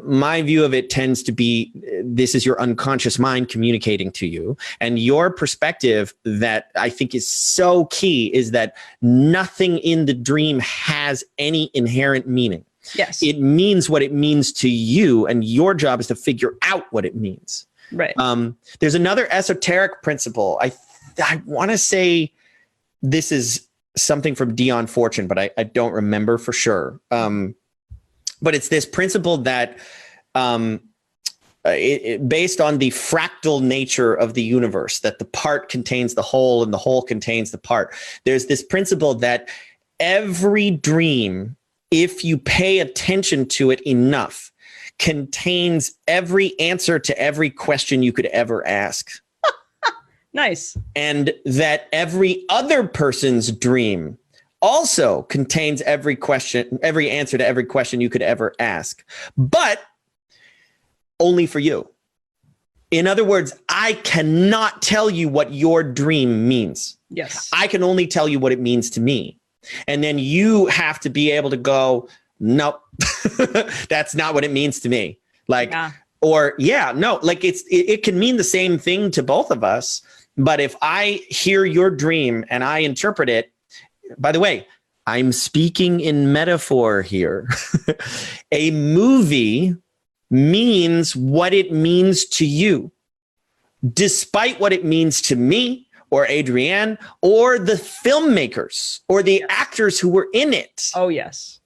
my view of it tends to be, this is your unconscious mind communicating to you. And your perspective that I think is so key is that nothing in the dream has any inherent meaning. Yes. It means what it means to you. And your job is to figure out what it means. Right. There's another esoteric principle. I want to say this is something from Dion Fortune, but I don't remember for sure. But it's this principle that based on the fractal nature of the universe, that the part contains the whole and the whole contains the part. There's this principle that every dream, if you pay attention to it enough, contains every answer to every question you could ever ask. Nice. And that every other person's dream also contains every answer to every question you could ever ask, but only for you. In other words, I cannot tell you what your dream means. Yes. I can only tell you what it means to me. And then you have to be able to go, nope, that's not what it means to me. Like, it can mean the same thing to both of us. But if I hear your dream and I interpret it, by the way, I'm speaking in metaphor here. A movie means what it means to you, despite what it means to me or Adrianne or the filmmakers or the actors who were in it. Oh, yes.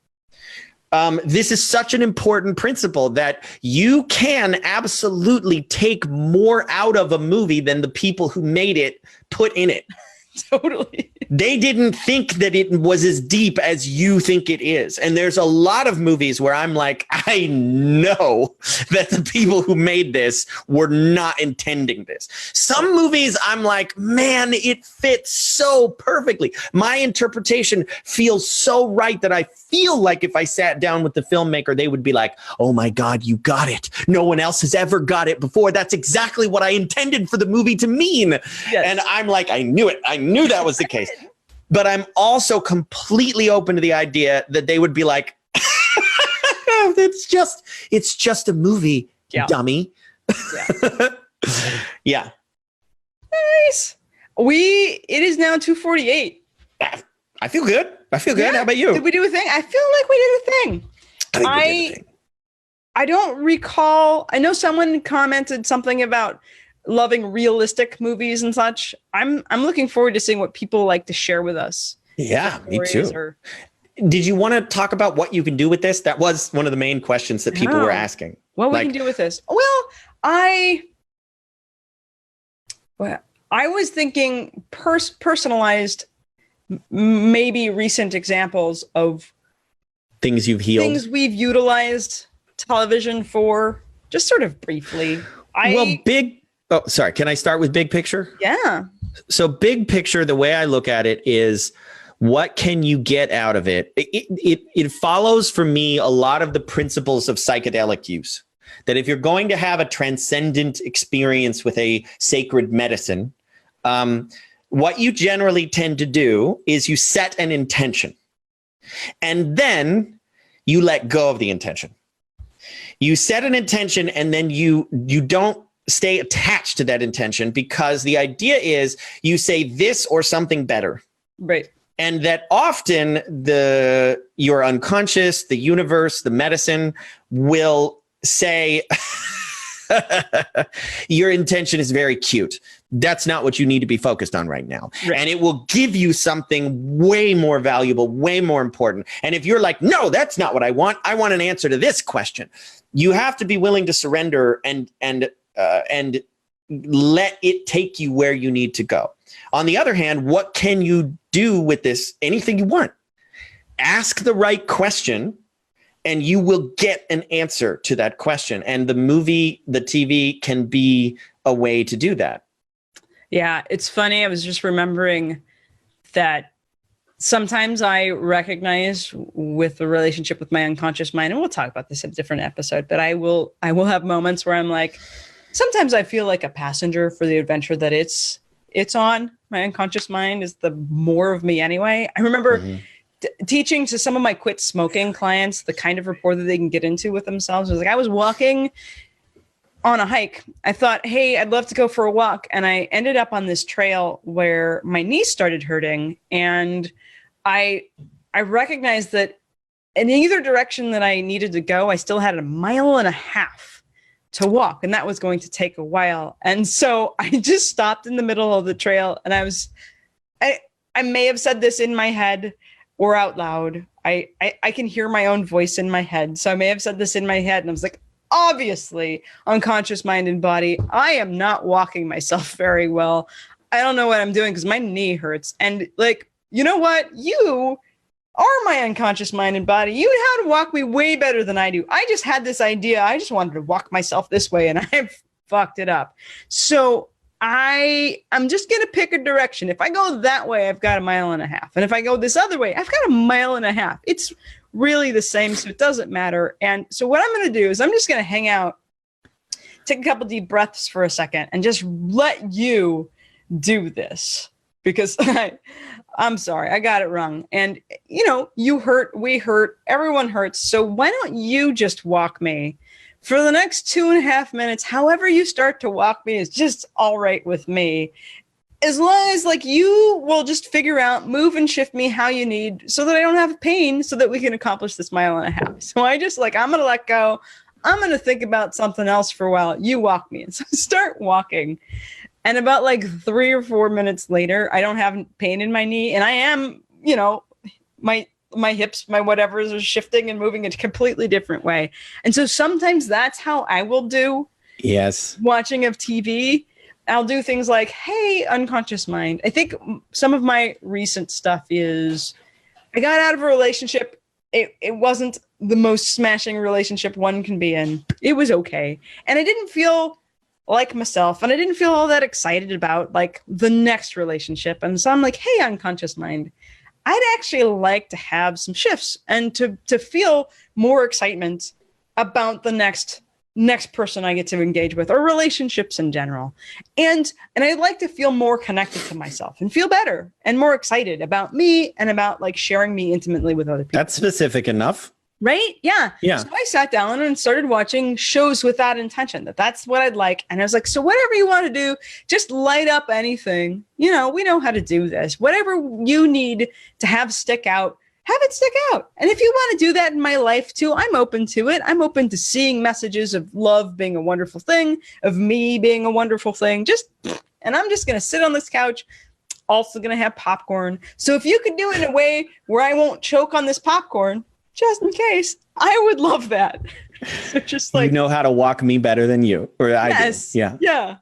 This is such an important principle that you can absolutely take more out of a movie than the people who made it put in it. Totally. they didn't think that it was as deep as you think it is. And there's a lot of movies where I'm like, I know that the people who made this were not intending this. Some movies I'm like, man, it fits so perfectly. My interpretation feels so right that I feel like if I sat down with the filmmaker, they would be like, oh my God, you got it. No one else has ever got it before. That's exactly what I intended for the movie to mean. Yes. And I'm like, I knew it. I knew that was the case. But I'm also completely open to the idea that they would be like, it's just a movie, dummy. Yeah. Yeah. Nice. It is now 2:48. I feel good. Yeah. How about you? Did we do a thing? I feel like we did a thing. I think we did a thing. I don't recall. I know someone commented something about loving realistic movies and such. I'm looking forward to seeing what people like to share with us. Yeah, me too. Did you want to talk about what you can do with this? That was one of the main questions that people were asking. What we can do with this? Well, I was thinking personalized, maybe recent examples of things you've healed, things we've utilized television for, just sort of briefly. Sorry. Can I start with big picture? Yeah. So big picture, the way I look at it is, what can you get out of it? It follows for me a lot of the principles of psychedelic use. That if you're going to have a transcendent experience with a sacred medicine, what you generally tend to do is you set an intention, and then you let go of the intention. You set an intention, and then you don't stay attached to that intention, because the idea is you say this or something better. Right. And that often your unconscious, the universe, the medicine will say, your intention is very cute. That's not what you need to be focused on right now. Right. And it will give you something way more valuable, way more important. And if you're like, no, that's not what I want an answer to this question. You have to be willing to surrender and let it take you where you need to go. On the other hand, what can you do with this? Anything you want. Ask the right question, and you will get an answer to that question. And the movie, the TV can be a way to do that. Yeah, it's funny. I was just remembering that sometimes I recognize with the relationship with my unconscious mind, and we'll talk about this in a different episode, but I will have moments where I'm like, sometimes I feel like a passenger for the adventure that it's on. My unconscious mind is the more of me anyway. I remember teaching to some of my quit smoking clients the kind of rapport that they can get into with themselves. It was like, I was walking on a hike. I thought, hey, I'd love to go for a walk. And I ended up on this trail where my knee started hurting. And I recognized that in either direction that I needed to go, I still had 1.5 miles to walk, and that was going to take a while. And so I just stopped in the middle of the trail, and I may have said this in my head or out loud. I can hear my own voice in my head. So I may have said this in my head, and I was like, obviously, unconscious mind and body, I am not walking myself very well. I don't know what I'm doing because my knee hurts. And like, you know what? You are my unconscious mind and body. You know how to walk me way better than I do. I just had this idea. I just wanted to walk myself this way, and I fucked it up. So I'm just going to pick a direction. If I go that way, I've got 1.5 miles. And if I go this other way, I've got 1.5 miles. It's really the same, so it doesn't matter. And so what I'm going to do is I'm just going to hang out, take a couple deep breaths for a second, and just let you do this. Because I'm sorry, I got it wrong. And, you know, you hurt, we hurt, everyone hurts. So why don't you just walk me for the next 2.5 minutes? However you start to walk me is just all right with me. As long as like you will just figure out, move and shift me how you need so that I don't have pain, so that we can accomplish this 1.5 miles. So I just like, I'm going to let go. I'm going to think about something else for a while. You walk me. And so I start walking. And about like 3 or 4 minutes later, I don't have pain in my knee. And I am, you know, my hips, my whatevers are shifting and moving in a completely different way. And so sometimes that's how I will do watching of TV. I'll do things like, hey, unconscious mind. I think some of my recent stuff is I got out of a relationship. It wasn't the most smashing relationship one can be in. It was okay. And I didn't feel like myself, and I didn't feel all that excited about like the next relationship. And so I'm like, hey, unconscious mind, I'd actually like to have some shifts and to feel more excitement about the next person I get to engage with, or relationships in general. And I'd like to feel more connected to myself and feel better and more excited about me and about like sharing me intimately with other people. That's specific enough. Right? Yeah. Yeah. So I sat down and started watching shows with that intention, that's what I'd like. And I was like, so whatever you want to do, just light up anything. You know, we know how to do this. Whatever you need to have stick out, have it stick out. And if you want to do that in my life too, I'm open to it. I'm open to seeing messages of love being a wonderful thing, of me being a wonderful thing. And I'm just going to sit on this couch, also going to have popcorn. So if you could do it in a way where I won't choke on this popcorn, just in case, I would love that. So just like, you know how to walk me better than you, or yes, I do. Yeah.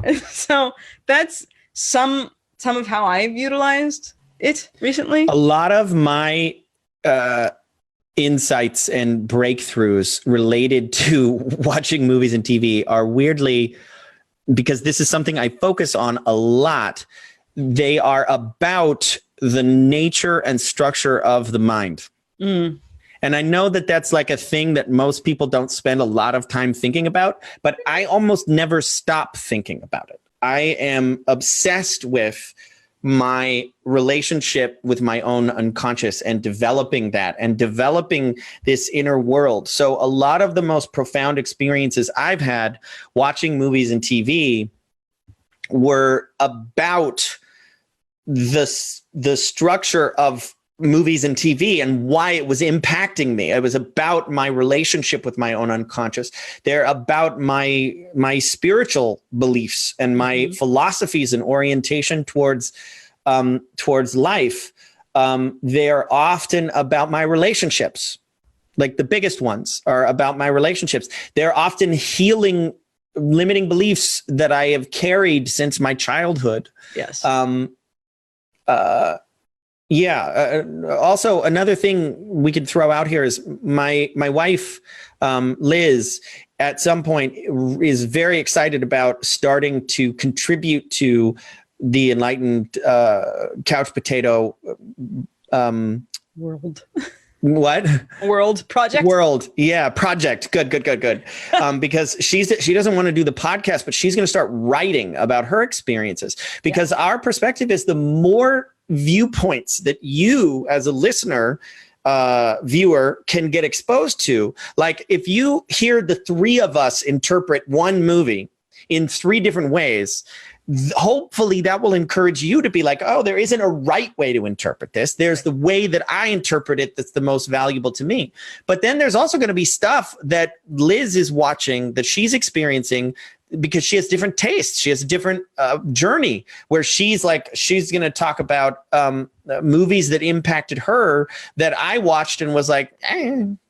Yeah. So that's some of how I've utilized it recently. A lot of my insights and breakthroughs related to watching movies and TV are weirdly, because this is something I focus on a lot, they are about the nature and structure of the mind. Mm. And I know that that's like a thing that most people don't spend a lot of time thinking about, but I almost never stop thinking about it. I am obsessed with my relationship with my own unconscious and developing that and developing this inner world. So a lot of the most profound experiences I've had watching movies and TV were about the structure of movies and TV and why it was impacting me. It was about my relationship with my own unconscious. They're about my spiritual beliefs and my philosophies and orientation towards life. They're often about my relationships. Like the biggest ones are about my relationships. They're often healing limiting beliefs that I have carried since my childhood. Yes. Also, another thing we could throw out here is my wife, Liz, at some point is very excited about starting to contribute to the Enlightened Couch Potato world. What? World project? World. Yeah. Project. Good. Because she doesn't want to do the podcast, but she's going to start writing about her experiences, because our perspective is the more viewpoints that you as a listener, viewer can get exposed to. Like if you hear the three of us interpret one movie in three different ways, hopefully that will encourage you to be like, oh, there isn't a right way to interpret this. There's the way that I interpret it that's the most valuable to me. But then there's also going to be stuff that Liz is watching that she's experiencing because she has different tastes. She has a different journey where she's going to talk about movies that impacted her that I watched and was like,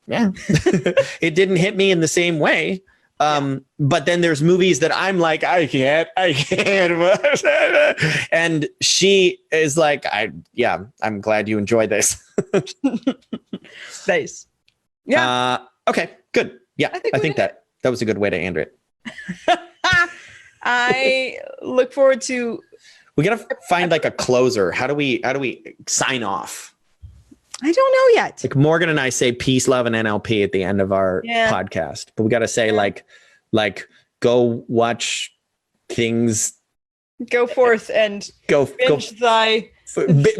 yeah, it didn't hit me in the same way. But then there's movies that I'm like, I can't. And she is like, I'm glad you enjoyed this. Nice. Yeah. Okay, good. Yeah, I think that was a good way to end it. I look forward to. We gotta find like a closer. How do we sign off? I don't know yet. Like Morgan and I say peace, love, and NLP at the end of our podcast, but we got to say like go watch things. Go forth and binge thy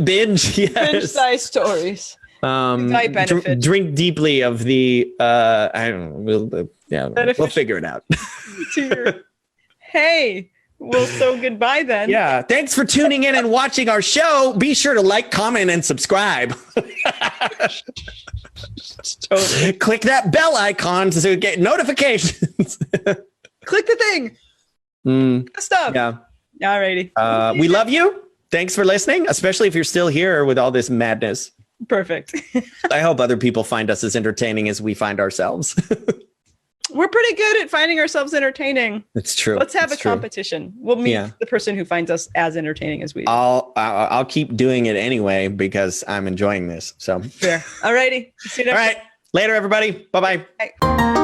binge. Yes. Binge thy stories. Thy benefit. Drink deeply of the. I don't know. We'll figure it out. Hey. We'll so goodbye then. Yeah. Thanks for tuning in and watching our show. Be sure to like, comment, and subscribe. Totally. Click that bell icon to get notifications. Click the thing. Good stuff. Yeah. Alrighty. We love you. Thanks for listening, especially if you're still here with all this madness. Perfect. I hope other people find us as entertaining as we find ourselves. We're pretty good at finding ourselves entertaining. It's true. Let's have a competition. We'll meet the person who finds us as entertaining as we do. I'll keep doing it anyway because I'm enjoying this. So fair. All righty. All right. Later, everybody. Bye-bye. Bye.